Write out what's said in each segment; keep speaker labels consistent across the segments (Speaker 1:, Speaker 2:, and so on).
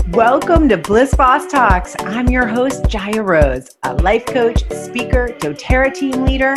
Speaker 1: Welcome to Bliss Boss Talks. I'm your host, Jaya Rose, a life coach, speaker, doTERRA team leader,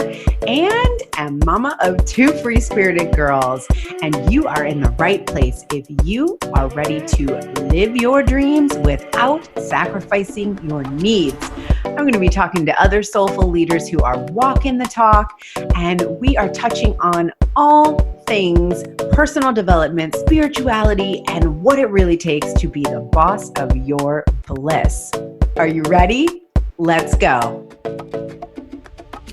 Speaker 1: and a mama of two free-spirited girls. And you are in the right place if you are ready to live your dreams without sacrificing your needs. I'm going to be talking to other soulful leaders who are walking the talk, and we are touching on all things personal development, spirituality, and what it really takes to be the boss of your bliss. Are you ready? Let's go.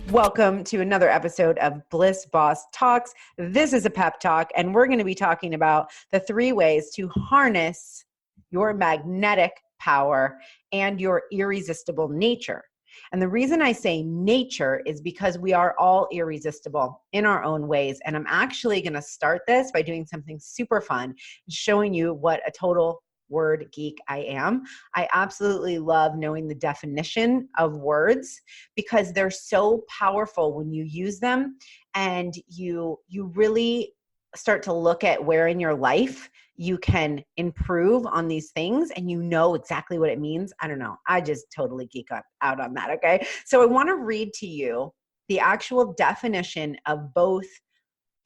Speaker 1: Welcome to another episode of Bliss Boss Talks. This is a pep talk, and we're going to be talking about the 3 ways to harness your magnetic power and your irresistible nature. And the reason I say nature is because we are all irresistible in our own ways. And I'm actually going to start this by doing something super fun, showing you what a total word geek I am. I absolutely love knowing the definition of words because they're so powerful when you use them, and you really start to look at where in your life you can improve on these things and you know exactly what it means. I don't know. I just totally geek out on that. Okay. So I want to read to you the actual definition of both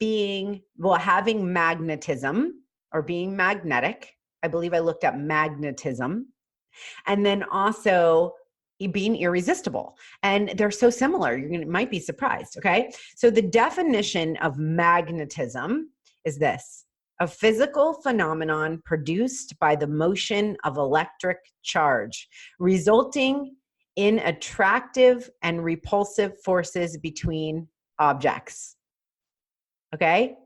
Speaker 1: having magnetism or being magnetic. I believe I looked up magnetism, and then also being irresistible. And they're so similar. You might be surprised. Okay. So the definition of magnetism is this: a physical phenomenon produced by the motion of electric charge, resulting in attractive and repulsive forces between objects. Okay?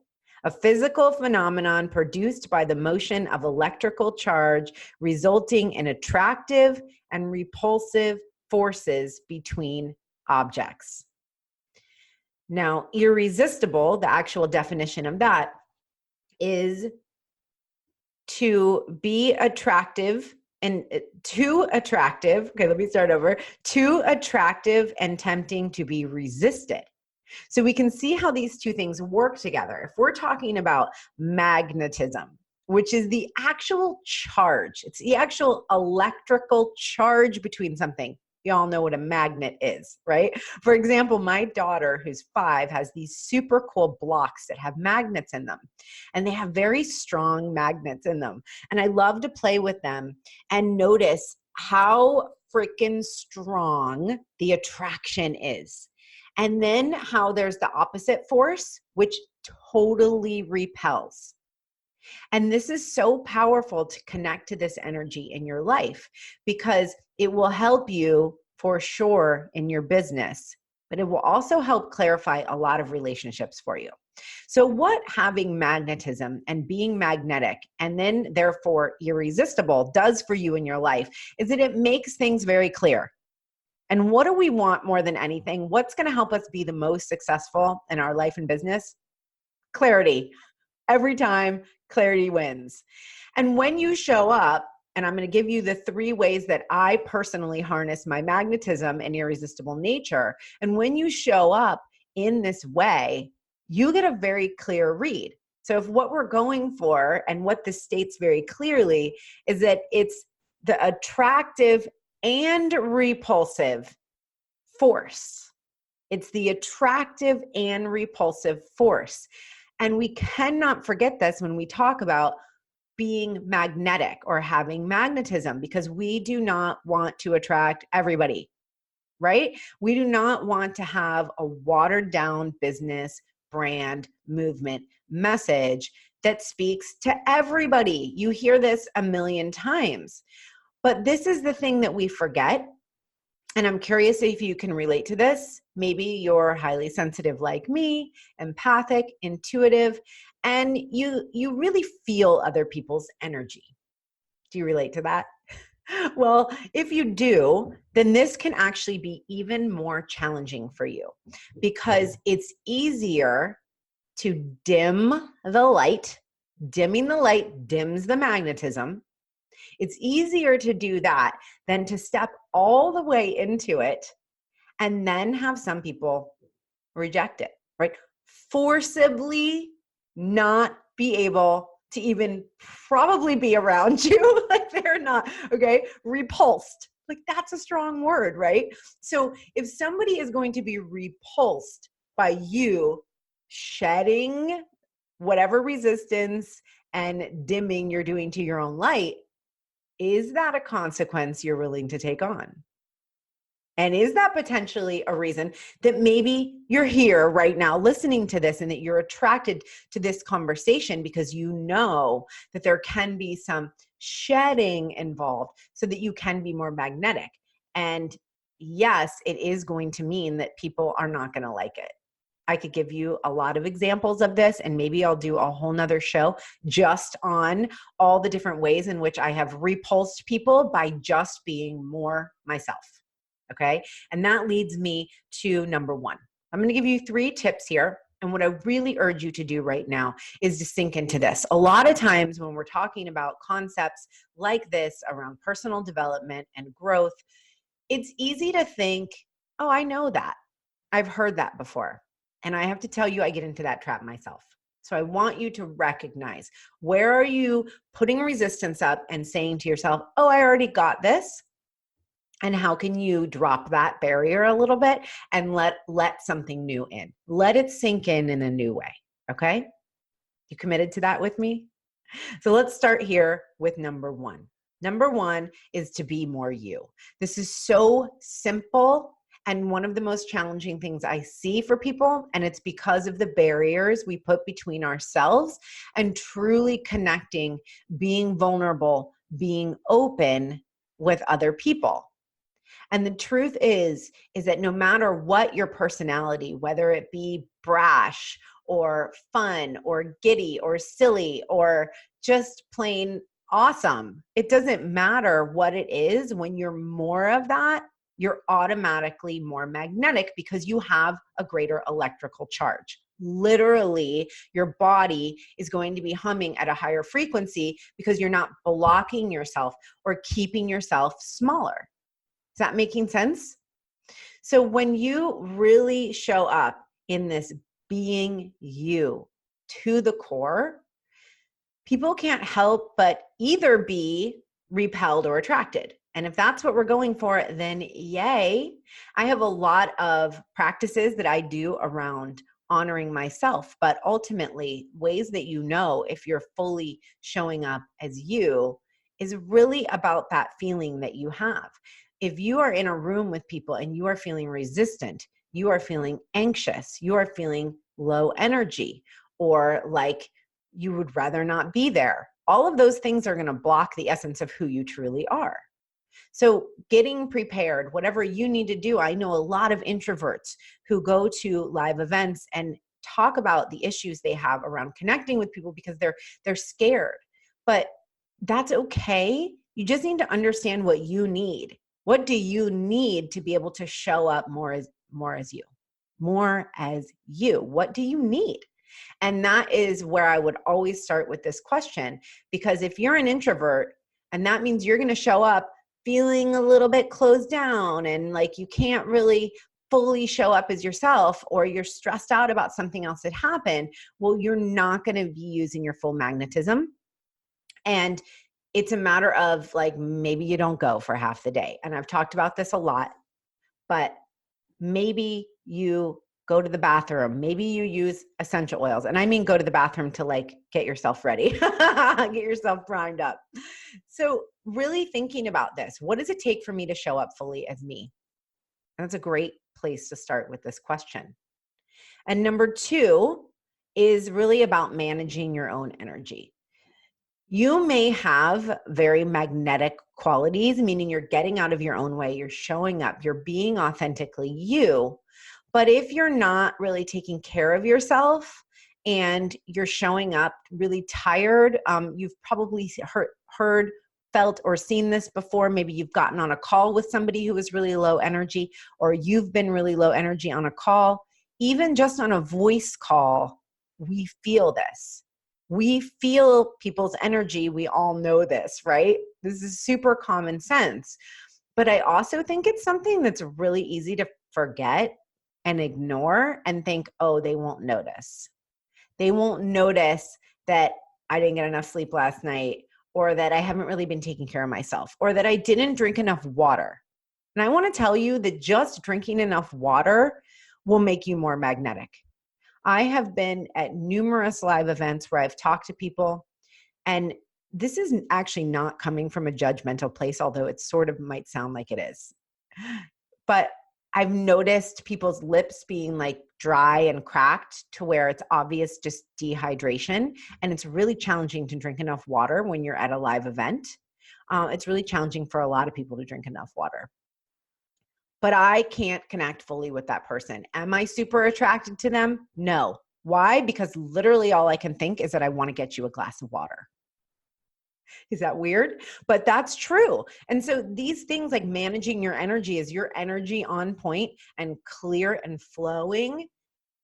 Speaker 1: A physical phenomenon produced by the motion of electrical charge, resulting in attractive and repulsive forces between objects. Now, irresistible, the actual definition of that, is to be attractive and too attractive. Okay, let me start over. Too attractive and tempting to be resisted. So we can see how these two things work together. If we're talking about magnetism, which is the actual charge, it's the actual electrical charge between something. You all know what a magnet is, right? For example, my daughter, who's 5, has these super cool blocks that have magnets in them. And they have very strong magnets in them. And I love to play with them and notice how freaking strong the attraction is. And then how there's the opposite force, which totally repels. And this is so powerful to connect to this energy in your life because it will help you for sure in your business, but it will also help clarify a lot of relationships for you. So what having magnetism and being magnetic and then therefore irresistible does for you in your life is that it makes things very clear. And what do we want more than anything? What's going to help us be the most successful in our life and business? Clarity. Every time, clarity wins. And when you show up, and I'm going to give you the 3 ways that I personally harness my magnetism and irresistible nature. And when you show up in this way, you get a very clear read. So if what we're going for and what this states very clearly is that it's the attractive and repulsive force. It's the attractive and repulsive force. And we cannot forget this when we talk about being magnetic or having magnetism, because we do not want to attract everybody, right? We do not want to have a watered down business, brand, movement, message that speaks to everybody. You hear this a million times, but this is the thing that we forget. And I'm curious if you can relate to this. Maybe you're highly sensitive like me, empathic, intuitive, and you really feel other people's energy. Do you relate to that? Well, if you do, then this can actually be even more challenging for you because it's easier to dim the light. Dimming the light dims the magnetism. It's easier to do that than to step all the way into it and then have some people reject it, right? Forcibly not be able to even probably be around you, like They're not, okay? Repulsed. Like that's a strong word, right? So if somebody is going to be repulsed by you shedding whatever resistance and dimming you're doing to your own light, is that a consequence you're willing to take on? And is that potentially a reason that maybe you're here right now listening to this and that you're attracted to this conversation because you know that there can be some shedding involved so that you can be more magnetic? And yes, it is going to mean that people are not going to like it. I could give you a lot of examples of this, and maybe I'll do a whole nother show just on all the different ways in which I have repulsed people by just being more myself. Okay. And that leads me to number one. I'm going to give you 3 tips here. And what I really urge you to do right now is to sink into this. A lot of times when we're talking about concepts like this around personal development and growth, it's easy to think, oh, I know that. I've heard that before. And I have to tell you, I get into that trap myself. So I want you to recognize, where are you putting resistance up and saying to yourself, oh, I already got this. And how can you drop that barrier a little bit and let something new in? Let it sink in a new way. Okay? You committed to that with me? So let's start here with number 1. Number 1 is to be more you. This is so simple and one of the most challenging things I see for people, and it's because of the barriers we put between ourselves and truly connecting, being vulnerable, being open with other people. And the truth is that no matter what your personality, whether it be brash or fun or giddy or silly or just plain awesome, it doesn't matter what it is. When you're more of that, you're automatically more magnetic because you have a greater electrical charge. Literally, your body is going to be humming at a higher frequency because you're not blocking yourself or keeping yourself smaller. Is that making sense? So when you really show up in this being you to the core, people can't help but either be repelled or attracted. And if that's what we're going for, then yay. I have a lot of practices that I do around honoring myself, but ultimately ways that you know if you're fully showing up as you is really about that feeling that you have. If you are in a room with people and you are feeling resistant, you are feeling anxious, you are feeling low energy, or like you would rather not be there, all of those things are going to block the essence of who you truly are. So getting prepared, whatever you need to do. I know a lot of introverts who go to live events and talk about the issues they have around connecting with people because they're scared. But that's okay. You just need to understand what you need. What do you need to be able to show up more as you? More as you. What do you need? And that is where I would always start with this question, because if you're an introvert, and that means you're going to show up feeling a little bit closed down and like you can't really fully show up as yourself, or you're stressed out about something else that happened, well, you're not going to be using your full magnetism. And it's a matter of like, maybe you don't go for half the day. And I've talked about this a lot, but maybe you go to the bathroom, maybe you use essential oils. And I mean, go to the bathroom to like get yourself ready, get yourself primed up. So really thinking about this, what does it take for me to show up fully as me? And that's a great place to start with this question. And number 2 is really about managing your own energy. You may have very magnetic qualities, meaning you're getting out of your own way, you're showing up, you're being authentically you. But if you're not really taking care of yourself and you're showing up really tired, you've probably heard, felt, or seen this before. Maybe you've gotten on a call with somebody who is really low energy, or you've been really low energy on a call. Even just on a voice call, we feel this. We feel people's energy. We all know this, right? This is super common sense. But I also think it's something that's really easy to forget and ignore and think, oh, they won't notice. They won't notice that I didn't get enough sleep last night, or that I haven't really been taking care of myself, or that I didn't drink enough water. And I want to tell you that just drinking enough water will make you more magnetic. I have been at numerous live events where I've talked to people, and this is actually not coming from a judgmental place, although it sort of might sound like it is. But I've noticed people's lips being like dry and cracked to where it's obvious just dehydration. And it's really challenging to drink enough water when you're at a live event. It's really challenging for a lot of people to drink enough water. But I can't connect fully with that person. Am I super attracted to them? No. Why? Because literally all I can think is that I want to get you a glass of water. Is that weird? But that's true. And so these things like managing your energy, is your energy on point and clear and flowing?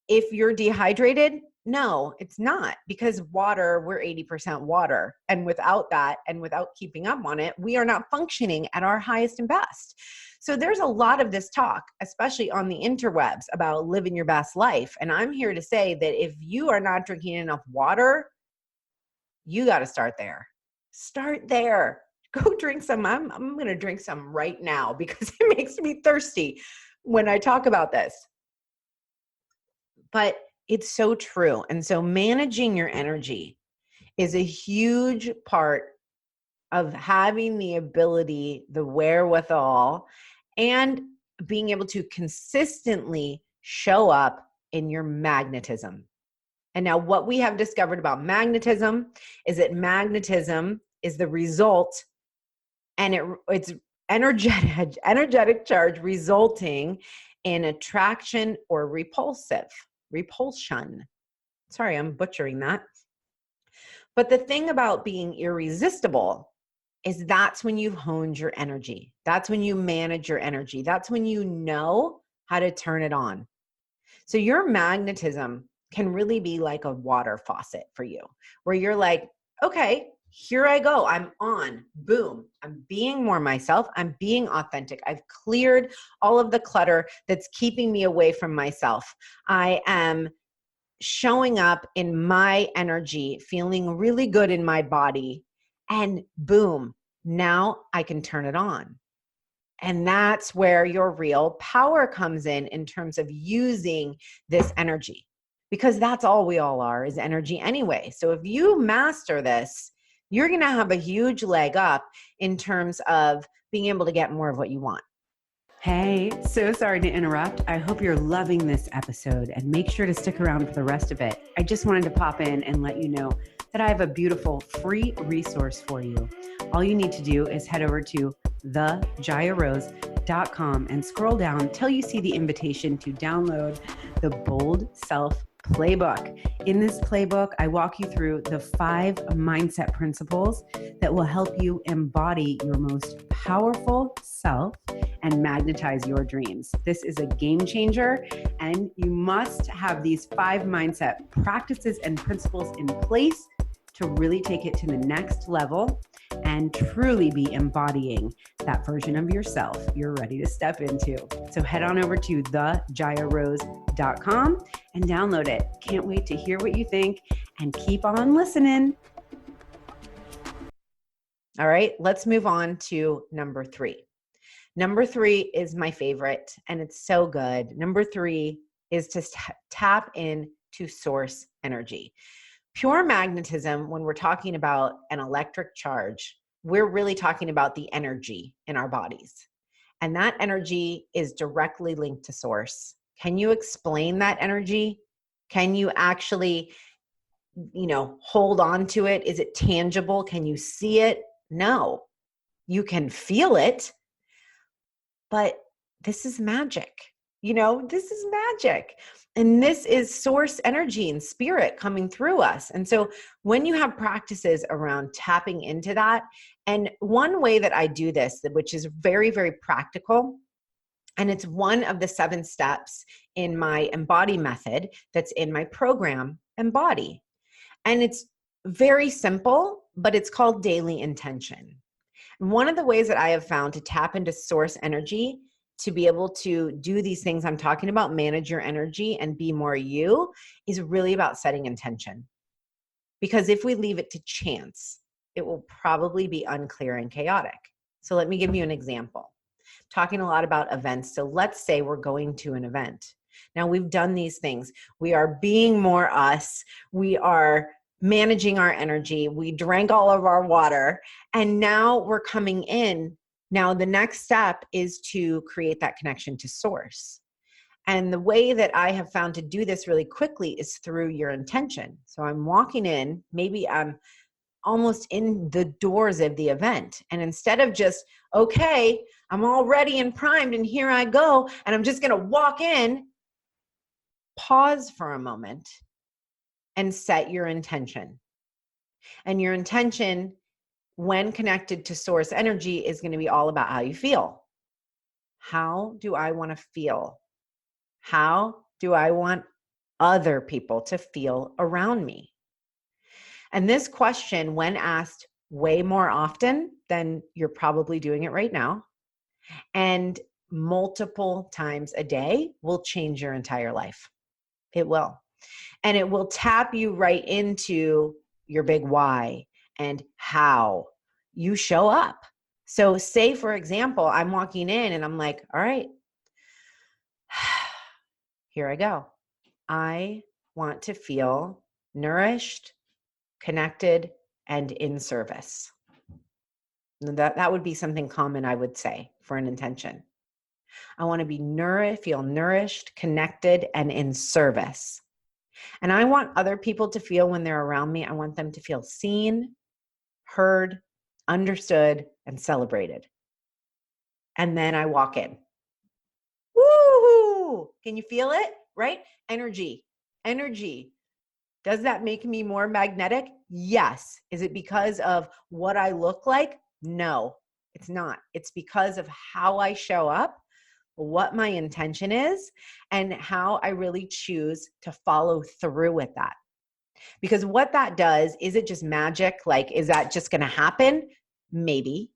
Speaker 1: If you're dehydrated, no, it's not, because water, we're 80% water. And without that, and without keeping up on it, we are not functioning at our highest and best. So there's a lot of this talk, especially on the interwebs, about living your best life. And I'm here to say that if you are not drinking enough water, you got to start there. Start there. Go drink some. I'm going to drink some right now because it makes me thirsty when I talk about this. But it's so true. And so managing your energy is a huge part of having the ability, the wherewithal, and being able to consistently show up in your magnetism. And now what we have discovered about magnetism is that magnetism is the result, and it's energetic charge resulting in attraction or repulsion. Sorry, I'm butchering that. But the thing about being irresistible is that's when you've honed your energy. That's when you manage your energy. That's when you know how to turn it on. So your magnetism can really be like a water faucet for you, where you're like, okay, here I go. I'm on. Boom. I'm being more myself. I'm being authentic. I've cleared all of the clutter that's keeping me away from myself. I am showing up in my energy, feeling really good in my body, and boom, now I can turn it on. And that's where your real power comes in terms of using this energy, because that's all we all are, is energy anyway. So if you master this, you're going to have a huge leg up in terms of being able to get more of what you want. Hey, so sorry to interrupt. I hope you're loving this episode, and make sure to stick around for the rest of it. I just wanted to pop in and let you know that I have a beautiful free resource for you. All you need to do is head over to thejayarose.com and scroll down till you see the invitation to download the Bold Self Playbook. In this playbook, I walk you through the 5 mindset principles that will help you embody your most powerful self and magnetize your dreams. This is a game changer, and you must have these 5 mindset practices and principles in place to really take it to the next level and truly be embodying that version of yourself you're ready to step into. So head on over to thejayarose.com and download it. Can't wait to hear what you think, and keep on listening. All right, let's move on to number 3. Number 3 is my favorite, and it's so good. Number 3 is to tap into source energy. Pure magnetism, when we're talking about an electric charge, we're really talking about the energy in our bodies. And that energy is directly linked to source. Can you explain that energy? Can you actually, hold on to it? Is it tangible? Can you see it? No. You can feel it, but this is magic. This is magic. And this is source energy and spirit coming through us. And so when you have practices around tapping into that, and one way that I do this, which is very, very practical, and it's one of the 7 steps in my Embody method that's in my program, Embody. And it's very simple, but it's called daily intention. And one of the ways that I have found to tap into source energy, to be able to do these things I'm talking about, manage your energy and be more you, is really about setting intention. Because if we leave it to chance, it will probably be unclear and chaotic. So let me give you an example. Talking a lot about events. So let's say we're going to an event. Now we've done these things. We are being more us. We are managing our energy. We drank all of our water, and now we're coming in. Now the next step is to create that connection to source. And the way that I have found to do this really quickly is through your intention. So I'm walking in, maybe I'm almost in the doors of the event. And instead of just, okay, I'm all ready and primed and here I go, and I'm just going to walk in, pause for a moment and set your intention. And your intention, when connected to source energy, is going to be all about how you feel. How do I want to feel? How do I want other people to feel around me? And this question, when asked way more often than you're probably doing it right now, and multiple times a day, will change your entire life. It will. And it will tap you right into your big why and how you show up. So say, for example, I'm walking in and I'm like, all right, here I go. I want to feel nourished, connected, and in service. That would be something common, I would say, for an intention. I want to be feel nourished, connected, and in service. And I want other people to feel, when they're around me, I want them to feel seen, heard, understood, and celebrated. And then I walk in. Woo! Can you feel it? Right? Energy. Does that make me more magnetic? Yes. Is it because of what I look like? No, it's not. It's because of how I show up, what my intention is, and how I really choose to follow through with that. Because what that does, is it just magic? Like, is that just going to happen? Maybe.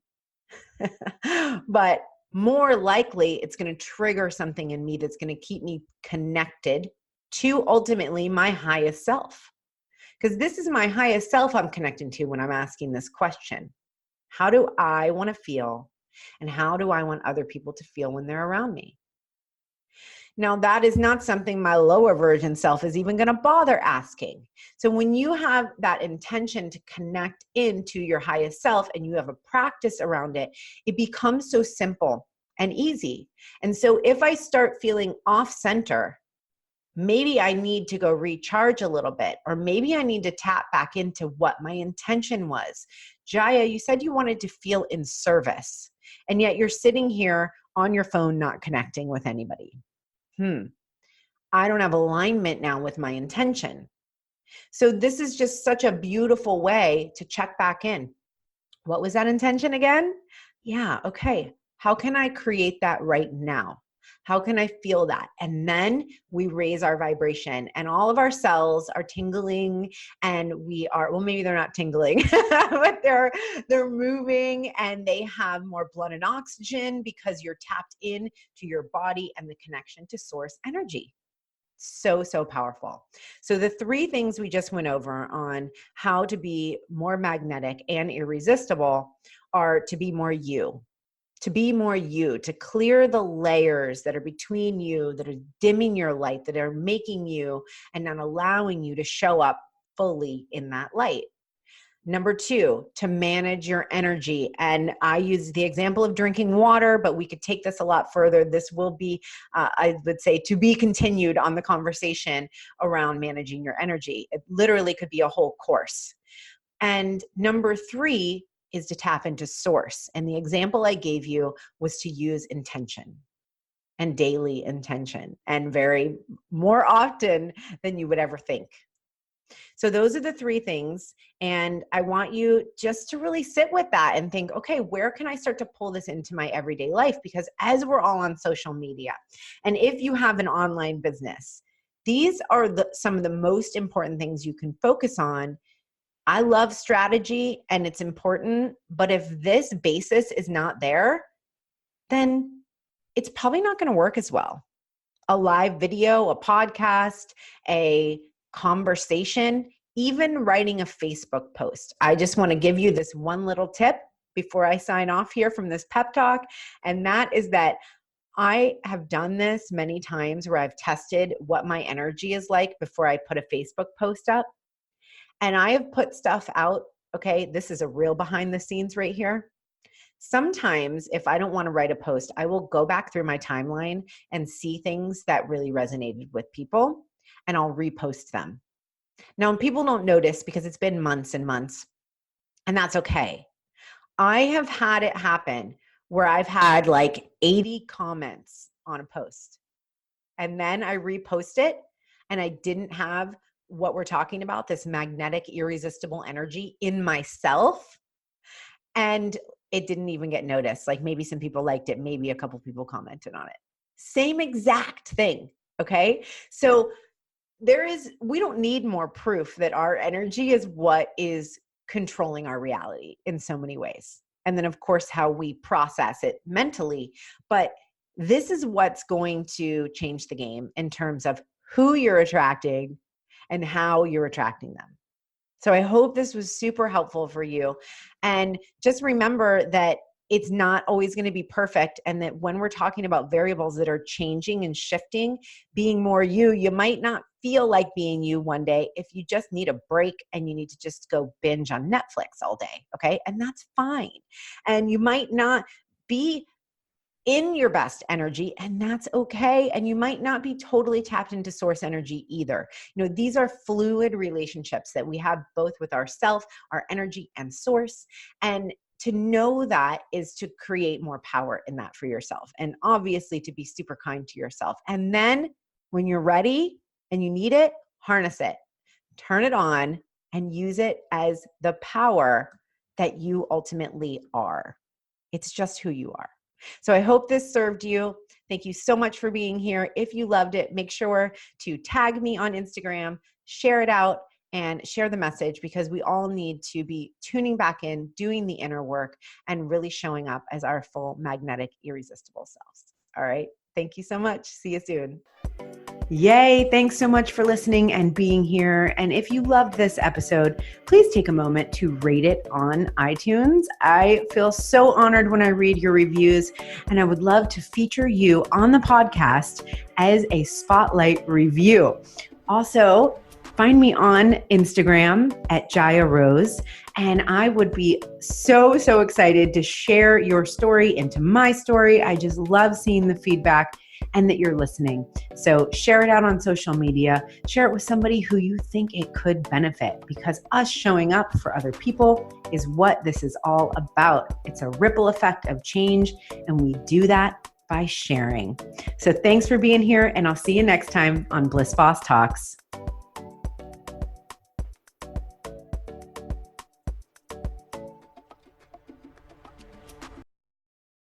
Speaker 1: But more likely, it's going to trigger something in me that's going to keep me connected to ultimately my highest self. Because this is my highest self I'm connecting to when I'm asking this question. How do I want to feel? And how do I want other people to feel when they're around me? Now, that is not something my lower version self is even going to bother asking. So when you have that intention to connect into your highest self and you have a practice around it, it becomes so simple and easy. And so if I start feeling off center, maybe I need to go recharge a little bit, or maybe I need to tap back into what my intention was. Jaya, you said you wanted to feel in service, and yet you're sitting here on your phone, not connecting with anybody. I don't have alignment now with my intention. So this is just such a beautiful way to check back in. What was that intention again? Yeah, okay. How can I create that right now? How can I feel that? And then we raise our vibration, and all of our cells are tingling, and we are, well, maybe they're not tingling, but they're moving, and they have more blood and oxygen because you're tapped in to your body and the connection to source energy. So powerful. So the three things we just went over on how to be more magnetic and irresistible are to be more you. To be more you, to clear the layers that are between you, that are dimming your light, that are making you and not allowing you to show up fully in that light. Number two, to manage your energy. And I use the example of drinking water, but we could take this a lot further. This will be, I would say, to be continued on the conversation around managing your energy. It literally could be a whole course. And number three is to tap into source. And the example I gave you was to use intention and daily intention, and very more often than you would ever think. So those are the three things. And I want you just to really sit with that and think, okay, where can I start to pull this into my everyday life? Because as we're all on social media, and if you have an online business, these are some of the most important things you can focus on. I love strategy and it's important, but if this basis is not there, then it's probably not going to work as well. A live video, a podcast, a conversation, even writing a Facebook post. I just want to give you this one little tip before I sign off here from this pep talk. And that is that I have done this many times where I've tested what my energy is like before I put a Facebook post up. And I have put stuff out. Okay, this is a real behind the scenes right here. Sometimes if I don't want to write a post, I will go back through my timeline and see things that really resonated with people, and I'll repost them. Now, people don't notice because it's been months and months, and that's okay. I have had it happen where I've had like 80 comments on a post, and then I repost it and I didn't have what we're talking about, this magnetic, irresistible energy in myself, and it didn't even get noticed. Like maybe some people liked it, maybe a couple people commented on it. Same exact thing, okay? So we don't need more proof that our energy is what is controlling our reality in so many ways. And then of course, how we process it mentally. But this is what's going to change the game in terms of who you're attracting and how you're attracting them. So I hope this was super helpful for you. And just remember that it's not always going to be perfect. And that when we're talking about variables that are changing and shifting, being more you might not feel like being you one day if you just need a break and you need to just go binge on Netflix all day. Okay. And that's fine. And you might not be in your best energy, and that's okay. And you might not be totally tapped into source energy either. You know, these are fluid relationships that we have both with ourself, our energy, and source. And to know that is to create more power in that for yourself. And obviously to be super kind to yourself. And then when you're ready and you need it, harness it, turn it on, and use it as the power that you ultimately are. It's just who you are. So I hope this served you. Thank you so much for being here. If you loved it, make sure to tag me on Instagram, share it out, and share the message, because we all need to be tuning back in, doing the inner work, and really showing up as our full magnetic, irresistible selves. All right. Thank you so much. See you soon. Yay. Thanks so much for listening and being here. And if you loved this episode, please take a moment to rate it on iTunes. I feel so honored when I read your reviews, and I would love to feature you on the podcast as a spotlight review. Also, find me on Instagram at Jaya Rose, and I would be so excited to share your story into my story. I just love seeing the feedback and that you're listening. So share it out on social media, share it with somebody who you think it could benefit, because us showing up for other people is what this is all about. It's a ripple effect of change, and we do that by sharing. So thanks for being here, and I'll see you next time on Bliss Boss Talks.